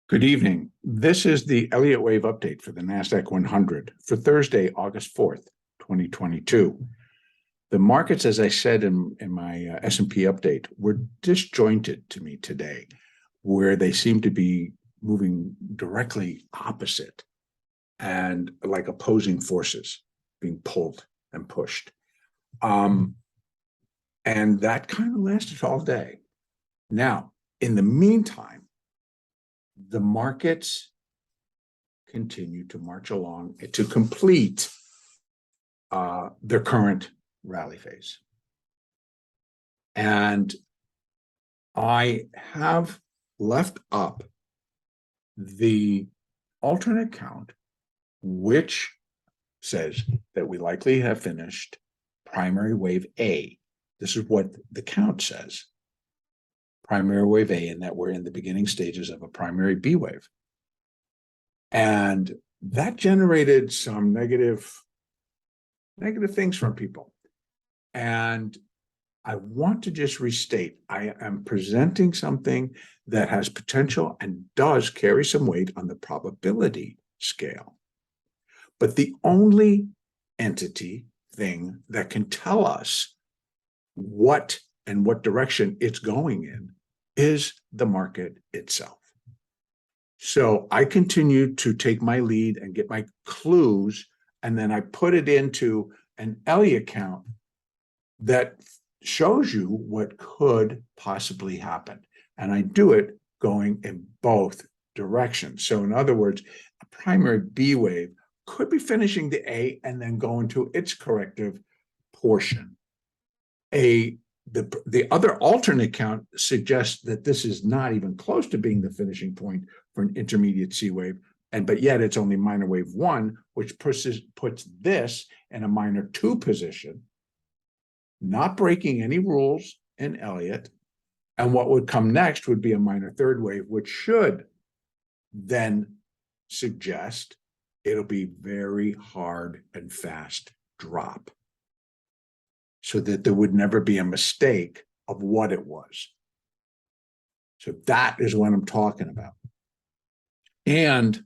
Good evening. This is the Elliott Wave update for the NASDAQ 100 for Thursday, August 4th, 2022. The markets, as I said in my S&P update, were disjointed to me today, where they seem to be moving directly opposite and like opposing forces being pulled and pushed. And that kind of lasted all day. Now, in the meantime, the markets continue to march along to complete their current rally phase. And I have left up the alternate count, which says that we likely have finished primary wave A. This is what the count says. Primary wave A, and that we're in the beginning stages of a primary B wave. And that generated some negative things from people. And I want to just restate, I am presenting something that has potential and does carry some weight on the probability scale. But the only thing that can tell us what and what direction it's going in is the market itself. So I continue to take my lead and get my clues, and then I put it into an Elliott count that shows you what could possibly happen. And I do it going in both directions. So in other words, a primary B wave could be finishing the A and then going to its corrective portion. The other alternate count suggests that this is not even close to being the finishing point for an intermediate C wave, but yet it's only minor wave 1, which puts this in a minor 2 position, not breaking any rules in Elliott. And what would come next would be a minor 3rd wave, which should then suggest it'll be very hard and fast drop, so that there would never be a mistake of what it was. So that is what I'm talking about. And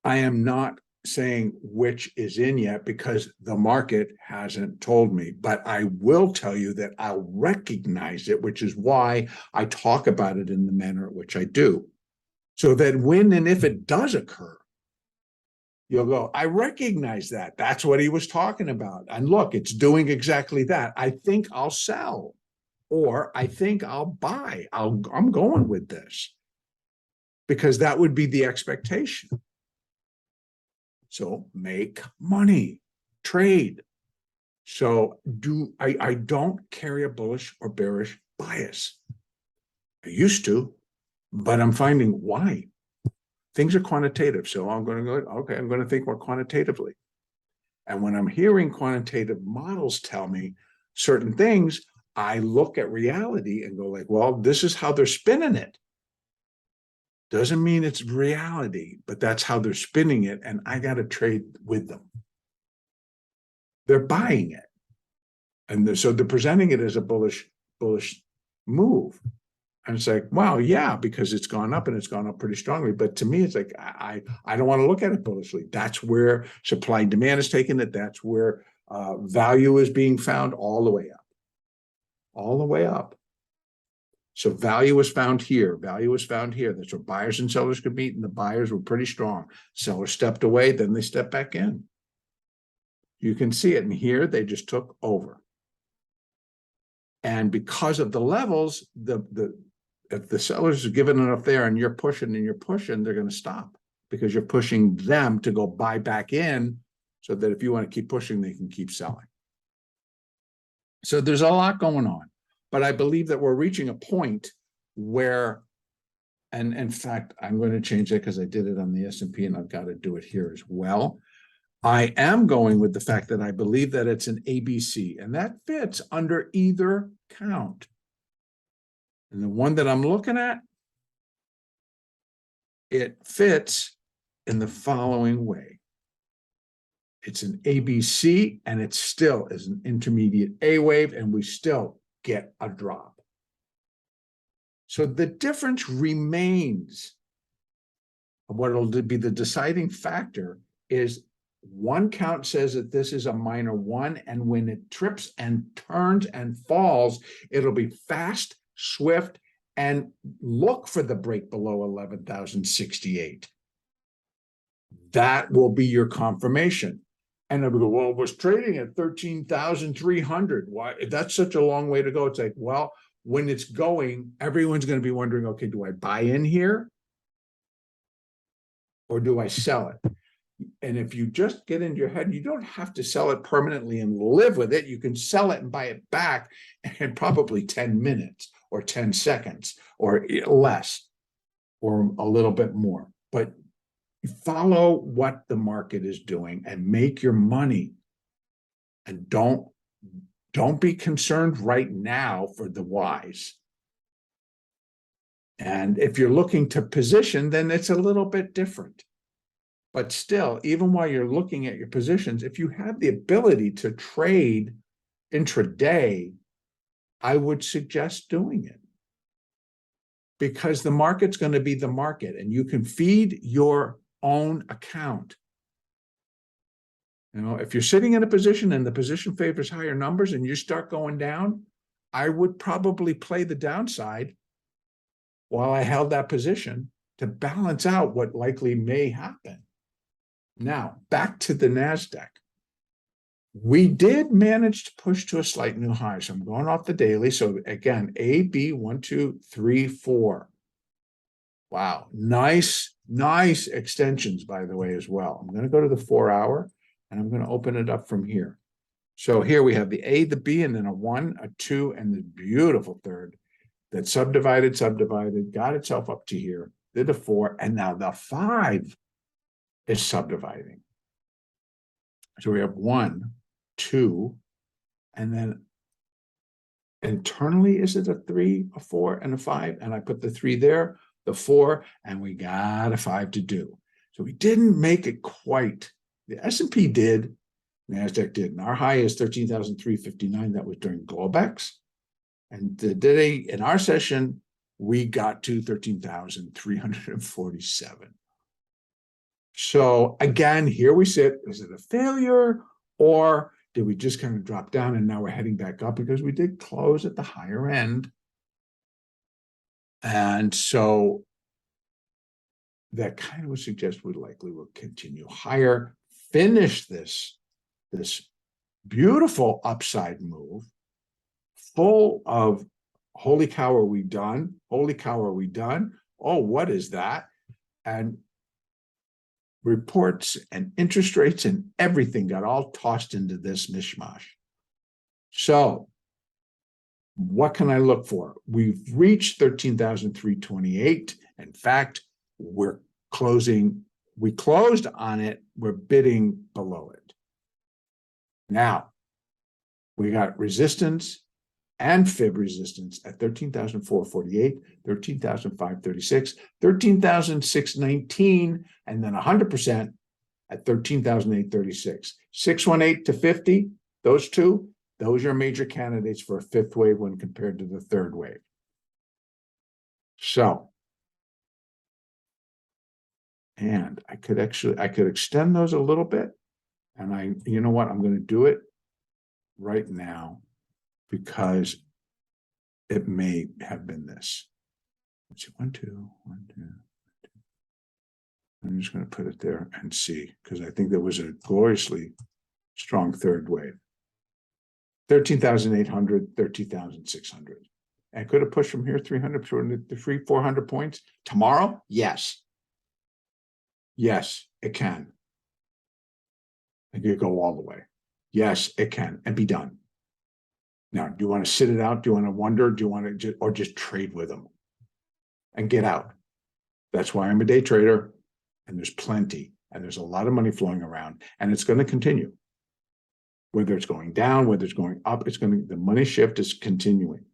I am not saying which is in yet because the market hasn't told me, but I will tell you that I'll recognize it, which is why I talk about it in the manner in which I do. So that when and if it does occur, you'll go, I recognize that. That's what he was talking about. And look, it's doing exactly that. I think I'll sell, or I think I'll buy. I'm going with this, because that would be the expectation. So make money, trade. So I don't carry a bullish or bearish bias. I used to, but I'm finding why. Things are quantitative, so I'm going to go, okay, I'm going to think more quantitatively. And when I'm hearing quantitative models tell me certain things, I look at reality and go like, well, this is how they're spinning it. Doesn't mean it's reality, but that's how they're spinning it, and I got to trade with them. They're buying it. And so they're presenting it as a bullish move. And it's like, wow, yeah, because it's gone up and it's gone up pretty strongly. But to me, it's like, I don't want to look at it bullishly. That's where supply and demand is taking it. That's where value is being found, all the way up. All the way up. So value was found here. Value was found here. That's where buyers and sellers could meet, and the buyers were pretty strong. Sellers stepped away, then they stepped back in. You can see it. And here they just took over. And because of the levels, if the sellers are giving enough there and you're pushing, they're going to stop, because you're pushing them to go buy back in, so that if you want to keep pushing, they can keep selling. So there's a lot going on, but I believe that we're reaching a point where, and in fact, I'm going to change that because I did it on the S&P and I've got to do it here as well. I am going with the fact that I believe that it's an ABC, and that fits under either count. And the one that I'm looking at, it fits in the following way. It's an ABC, and it still is an intermediate A wave, and we still get a drop. So the difference remains. What will be the deciding factor is one count says that this is a minor one, and when it trips and turns and falls, it'll be fast, swift, and look for the break below 11,068. That will be your confirmation. And it'll go, well, it was trading at 13,300. Why? That's such a long way to go. It's like, well, when it's going, everyone's going to be wondering, okay, do I buy in here or do I sell it? And if you just get into your head, you don't have to sell it permanently and live with it. You can sell it and buy it back in probably 10 minutes or 10 seconds or less or a little bit more. But follow what the market is doing and make your money. And don't be concerned right now for the whys. And if you're looking to position, then it's a little bit different. But still, even while you're looking at your positions, if you have the ability to trade intraday, I would suggest doing it. Because the market's going to be the market, and you can feed your own account. You know, if you're sitting in a position and the position favors higher numbers and you start going down, I would probably play the downside while I held that position to balance out what likely may happen. Now, back to the NASDAQ. We did manage to push to a slight new high. So I'm going off the daily. So again, A, B, 1, 2, 3, 4. Wow. Nice extensions, by the way, as well. I'm going to go to the 4-hour and I'm going to open it up from here. So here we have the A, the B, and then a 1, a 2, and the beautiful third that subdivided, got itself up to here, did a 4, and now the 5 is subdividing. So we have 1, 2, and then internally, is it a 3, a 4, and a 5? And I put the 3 there, the 4, and we got a 5 to do. So we didn't make it quite. The S&P did, NASDAQ did, and our high is 13,359. That was during Globex. And today, in our session, we got to 13,347. So again, here we sit. Is it a failure, or did we just kind of drop down and now we're heading back up? Because we did close at the higher end. And so that kind of would suggest we likely will continue higher, finish this beautiful upside move, full of holy cow, are we done? Holy cow, are we done? Oh, what is that? And reports and interest rates and everything got all tossed into this mishmash. So what can I look for? We've reached 13,328. In fact, we closed on it. We're bidding below it. Now, we got resistance and fib resistance at 13,448, 13,536, 13,619, and then 100% at 13,836. 618 to 50, those are your major candidates for a fifth wave when compared to the third wave. So, and I could extend those a little bit. And you know what? I'm going to do it right now, because it may have been this. Let's see, 1, 2, 1, 2, 1, 2. I'm just going to put it there and see, because I think there was a gloriously strong third wave. 13,800, 13,600. And could have pushed from here 300, 400 points tomorrow? Yes. Yes, it can. It could go all the way. Yes, it can, and be done. Now, do you want to sit it out? Do you want to wonder? Do you want to just trade with them and get out? That's why I'm a day trader, and there's plenty, and there's a lot of money flowing around, and it's going to continue. Whether it's going down, whether it's going up, the money shift is continuing.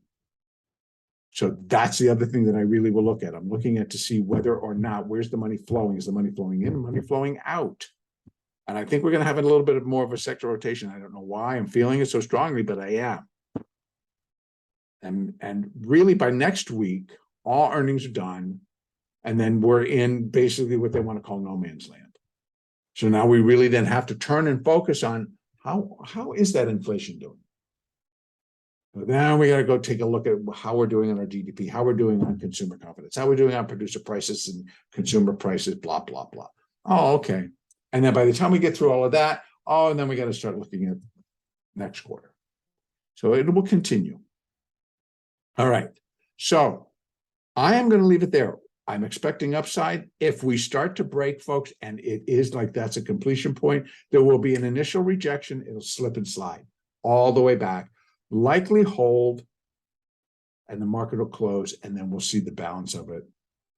So that's the other thing that I really will look at. I'm looking at to see whether or not, where's the money flowing? Is the money flowing in, money flowing out? And I think we're going to have a little bit more of a sector rotation. I don't know why I'm feeling it so strongly, but I am. And really by next week all earnings are done, and then we're in basically what they want to call no man's land. So now we really then have to turn and focus on how is that inflation doing? But now we got to go take a look at how we're doing on our GDP, how we're doing on consumer confidence, how we're doing on producer prices and consumer prices, blah, blah, blah. Oh, okay. And then by the time we get through all of that, and then we got to start looking at next quarter. So it will continue. All right. So I am going to leave it there. I'm expecting upside. If we start to break, folks, and it is like that's a completion point, there will be an initial rejection. It'll slip and slide all the way back, likely hold, and the market will close, and then we'll see the balance of it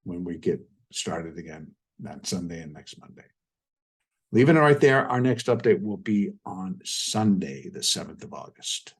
when we get started again that Sunday and next Monday. Leaving it right there. Our next update will be on Sunday, the 7th of August.